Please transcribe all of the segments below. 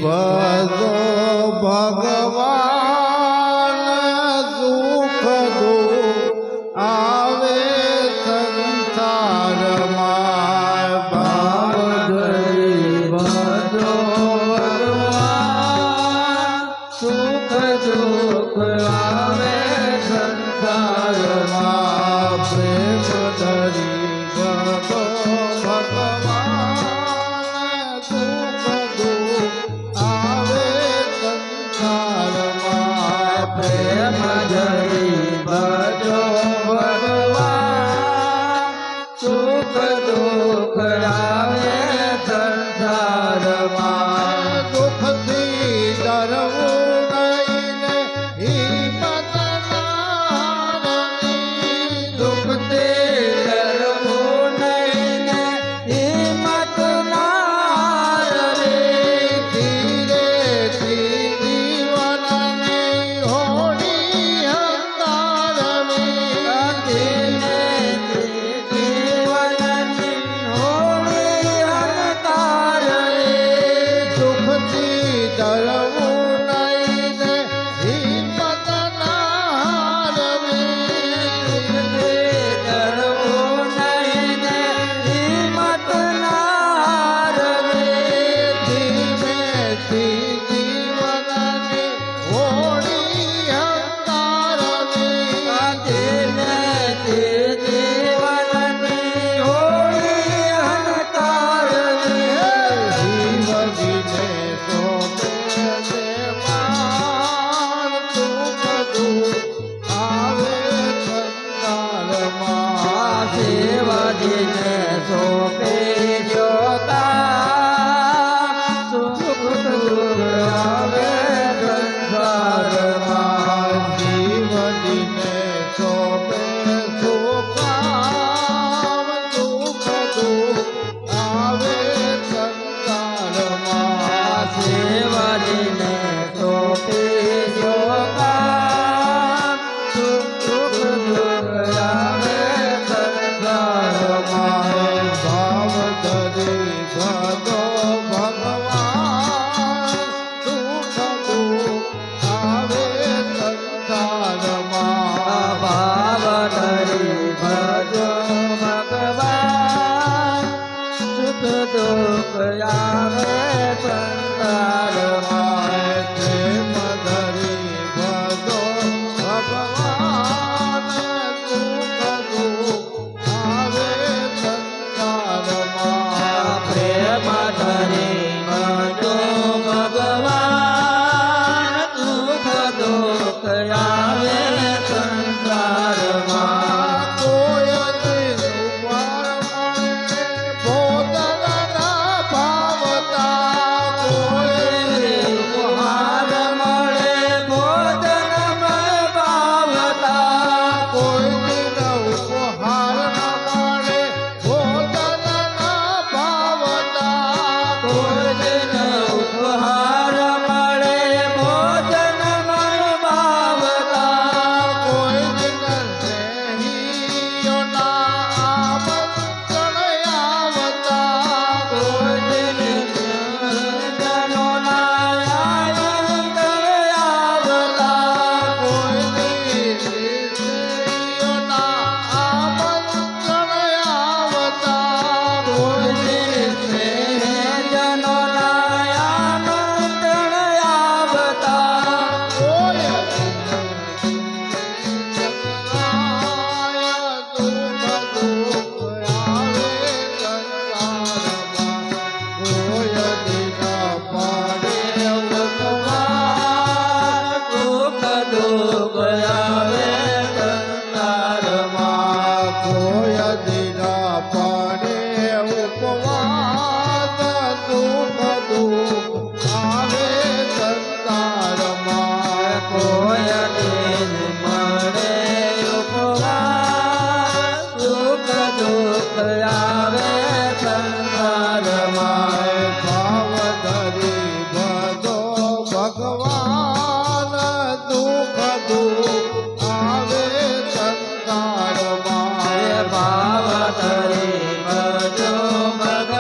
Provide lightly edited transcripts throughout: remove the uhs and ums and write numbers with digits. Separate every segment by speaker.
Speaker 1: ભજો ભગવાન સુખ દુઃખ આવે સંસારમાં ભાવ ધરી ભજો ભગવાન સુખ દુઃખ આવે સંસારમાં પ્રેમ ધરી ભજો ભગવાન સુખ દુઃખ આવે સંસારમાં
Speaker 2: પ્રેમ ધરી ભજો ભગવાન સુખ દુઃખ આવે સંસારમાં
Speaker 1: દુઃખથી ડરવું નહીં ને હિંમત નાની
Speaker 2: દુઃખથી ડરવું નહીં ને હિંમત ના રવે
Speaker 1: ધીરેથી જીવનની હોડી હંકારવી
Speaker 2: જીવનની હોળી હંકારવે
Speaker 1: દુઃખથી ડરવું નહીં ને હિંમત ના હારવી
Speaker 2: ડરવું નહીં ને હિંમત ના રવે
Speaker 1: ધીમેથી જીવનની હોડી હંકારવી
Speaker 2: જીવનની હોળી હંકારવે
Speaker 1: જીવજીને સોંપે દેવાન સુખ દુઃખ આવે સંસારમાં
Speaker 2: શિવજીને સોંપે જોતા સુખ દુઃખ આવે સંસારમાં
Speaker 1: જીવજીને સોંપે સુખામ સુખ દુઃખ આવે સંસારમાં
Speaker 2: શિવજીને સોંપે જોતા સુખ દુઃખ આવે સંસારમાં
Speaker 1: ભાવ ધરી ભજો ભગવાન સુખ દુઃખ આવે સંસારમાં
Speaker 2: ભાવ ધરી ભજો ભગવાન સુખ દુઃખ આવે સંસારમાં
Speaker 1: પ્રેમ ધરી ભજો ભગવાન સુખ દુઃખ આવે સંસારમાં
Speaker 2: પ્રેમ ધરી ભજો ભગવાન સુખ દુઃખ આવે સંસારમાં
Speaker 1: કોઈ નિર્વાણ ભોજનના ભાવતા કોઈ
Speaker 2: ઉપહાર મળે ભોજનમય ભાવતા
Speaker 1: કોઈ દિન ઉપહાર ન મળે ભોજનના ભાવતા
Speaker 2: કોઈ દિન ઉપહાર મળે ભોજનમય ભાવતા
Speaker 1: કોઈ દિન સ્નેહીઓના આમંત્રણ આવતા
Speaker 2: કોઈ દિન જનોના આનંદ આવતા
Speaker 1: કોઈ દિન સ્નેહીઓના આમંત્રણ આવતા
Speaker 2: કોઈ દિન સ્નેહજનોના આમંત્રણ આવતા
Speaker 1: કોઈ
Speaker 2: સુખ દુઃખ આવે સંસારમાં
Speaker 1: કોઈ દિના પડે ઉપવાસ દુઃખ દુઃખ આવે સંસારમાં
Speaker 2: કોઈ દિન મળે ઉપવાસ સુખ દુઃખ આવે સંસારમાં
Speaker 1: ભાવ ધરી ભજો ભગવાન દુઃખ દુઃખ આવે સંસારમાં
Speaker 2: ભાવ ધરી ભજો ભગવાન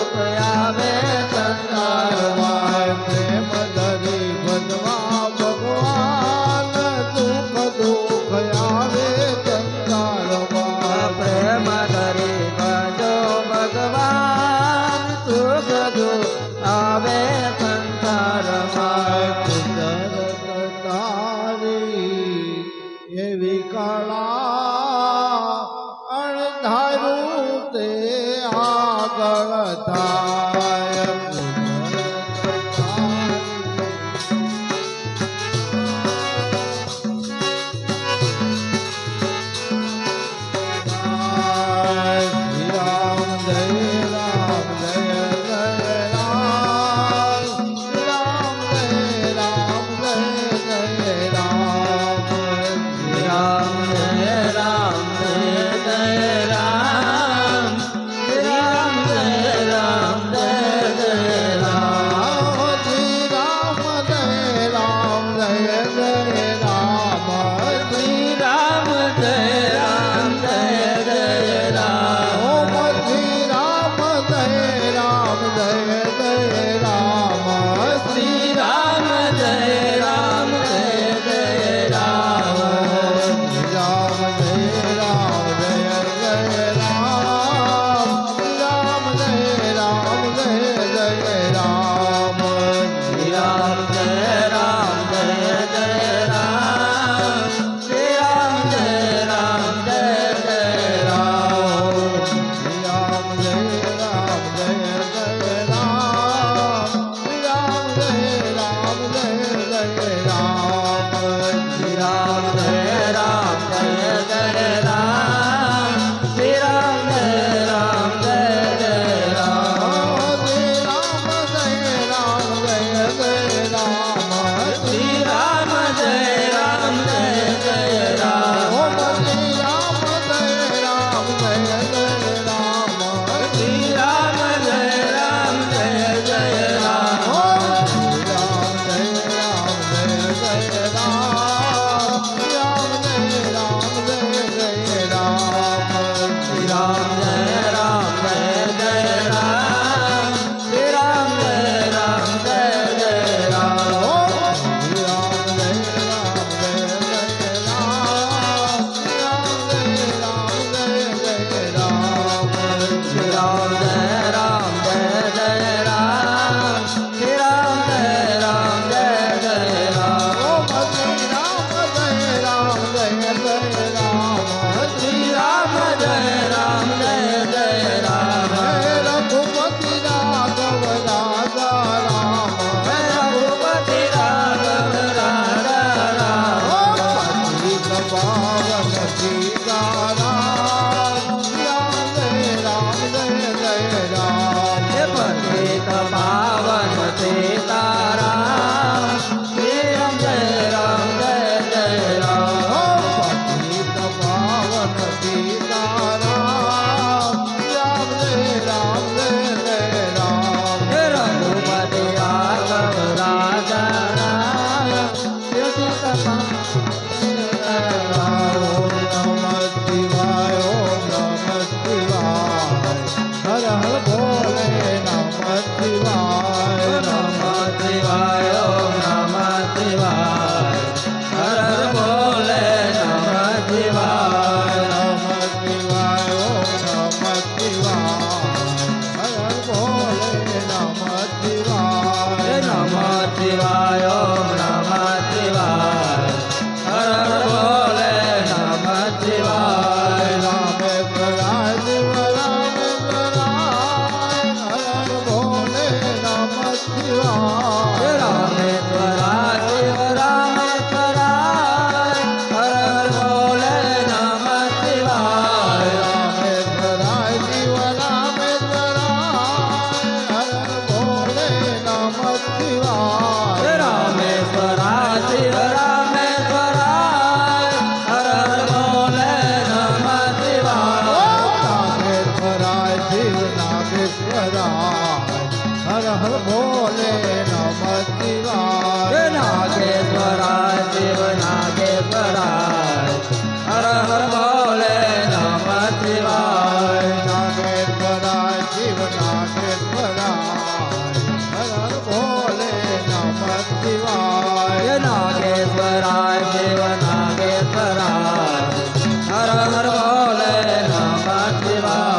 Speaker 2: દુઃખ આવે સંસારમાં
Speaker 1: પ્રેમ ધરી ભજવા ભગવાન સુખ દુઃખ આવે સંસારમાં
Speaker 2: પ્રેમ ધરી ભજો ભગવાન સુખ દુઃખ આવે સંસારમાં
Speaker 1: કુદરત તારી એવી કળા અણધારું તે આગળ થાય કુદરત તારી શ્રી રામ જય રામ જય જય રામ શ્રી રામ જય રામ જય જય રામ
Speaker 2: રામ જય રામ જય જય રામ રામ જય રામ જય જય રામ
Speaker 1: શ્રી રામ જય રામ જય જય રામ
Speaker 2: શ્રી રામ જય રામ જય જય રામ
Speaker 1: ઓમ શ્રી રામ જય રામ જય જય રામ
Speaker 2: શ્રી રામ જય રામ જય જય રામ
Speaker 1: રામ જય રામ જય જય રામ રામ જય રામ જય જય રામ
Speaker 2: શ્રી રામ જય રામ જય જય રામ શ્રી રામ જય રામ જય જય રામ
Speaker 1: રામ જય રામ જય જય રામ રામ જય રામ જય જય રામ
Speaker 2: શ્રી રામ જય રામ જય જય રામ શ્રી રામ જય રામ જય જય રામ
Speaker 1: શ્રી રામ જય રામ જય જય રામ
Speaker 2: શ્રી રામ જય રામ જય જય રામ
Speaker 1: ઓમ શ્રી રામ જય રામ જય જય રામ
Speaker 2: શ્રી રામ જય રામ જય જય રામ
Speaker 1: ઓમ શ્રી રામ જય રામ જય જય રામ રામ જય રામ જય જય રામ
Speaker 2: શ્રી રામ જય રામ જય જય રામ શ્રી રામ જય રામ જય જય રામ શ્રી રામ જય રામ જય જય રામ શ્રી રામ જય રામ જય જય રામ શ્રી રામ જય રામ જય જય રામ શ્રી રામ જય રામ જય જય રામ
Speaker 1: રઘુપતિ રાઘવ રાજા રામ
Speaker 2: રઘુપતિ રાઘવ રાજા રામ
Speaker 1: પાવન સીતારામ રામ જય જય રામ
Speaker 2: હે પતિત પાવન સીતારામ શ્રી રામ જય રામ જય જય રામ
Speaker 1: પતિત પાવન સીતારામ રામ જય જય રામ
Speaker 2: હે રઘુપતિ રાઘવ રાજા રામ પતિત પાવન
Speaker 1: ઓમ નમઃ શિવાય ઓમ નમઃ શિવાય હર હર ભોલે નમઃ શિવાય
Speaker 2: નમઃ શિવાય ઓમ નમઃ શિવાય હર હર બોલે નમઃ શિવાય
Speaker 1: નમઃ શિવાય ઓમ નમઃ શિવાય હર હર ભોલે નમઃ શિવાય
Speaker 2: નમઃ શિવાય ઓમ નમઃ શિવાય હર હર બોલે નમઃ શિવાય
Speaker 1: રામેશ્વરાય શિવ રામેશ્વરાય હર હર ભોલે નમઃ શિવાય
Speaker 2: રામેશ્વરા શિવ રામેશ્વરાય હર હર બોલે નમઃ શિવાય
Speaker 1: રામેશ્વરાય શિવ રામેશ્વરાય હર હર ભોલે નમઃ શિવાય
Speaker 2: રામેશ્વરા શિવ રામેશ્વરાય હર હર બોલે નમઃ શિવાય
Speaker 1: નાગેશ્વરાય શિવ નાગેશ્વરાય હર હર ભોલે નમઃ શિવાય
Speaker 2: નાગેશ્વરાય શિવ નાગેશ્વરાય હર હર બોલે નમઃ શિવાય
Speaker 1: નાગેશ્વરાય શિવ નાગેશ્વરાય
Speaker 2: નાગેશ્વરાય શિવ નાગેશ્વરાય હર હર બોલે નમઃ શિવાય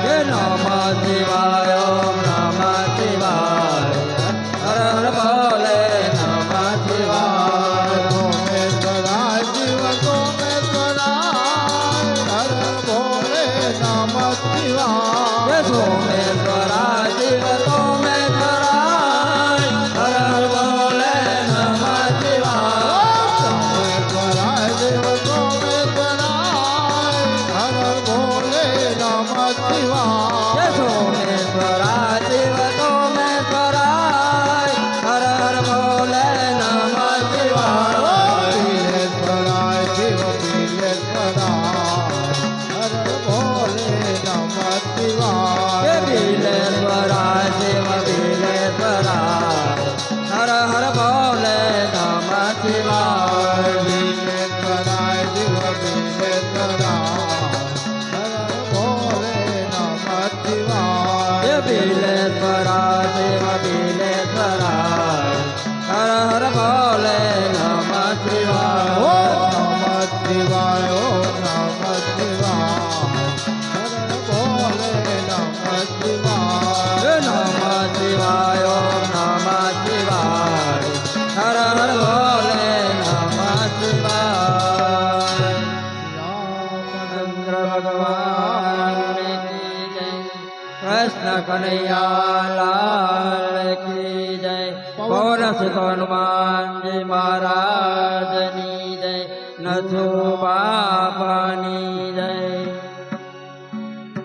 Speaker 2: હે નમઃ શિવાય ઓમ નમઃ શિવાય હર હર બોલે નમઃ શિવાય હે સોમેશ્વરાય શિવ સોમેશ્વરાય હર હર બોલે નમઃ શિવાય હે સોમેશ્વરાય શિવ સોમેશ્વરાય હર હર બોલે નમઃ શિવાય હે બિલેશ્વરાય શિવ બિલેશ્વરાય હર હર બોલે નમઃ શિવાય હે બિલેશ્વરાય શિવ બિલેશ્વરાય હર હર બોલે નમઃ શિવાય હે નમઃ શિવાય ઓમ નમઃ શિવાય હર હર બોલે નમઃ શિવાય ચંદ્ર ભગવાન કી જય કૃષ્ણ કનૈયા લાલ કી જય પવન સુત હનુમાનજી મહારાજની જય નથુ બાપાની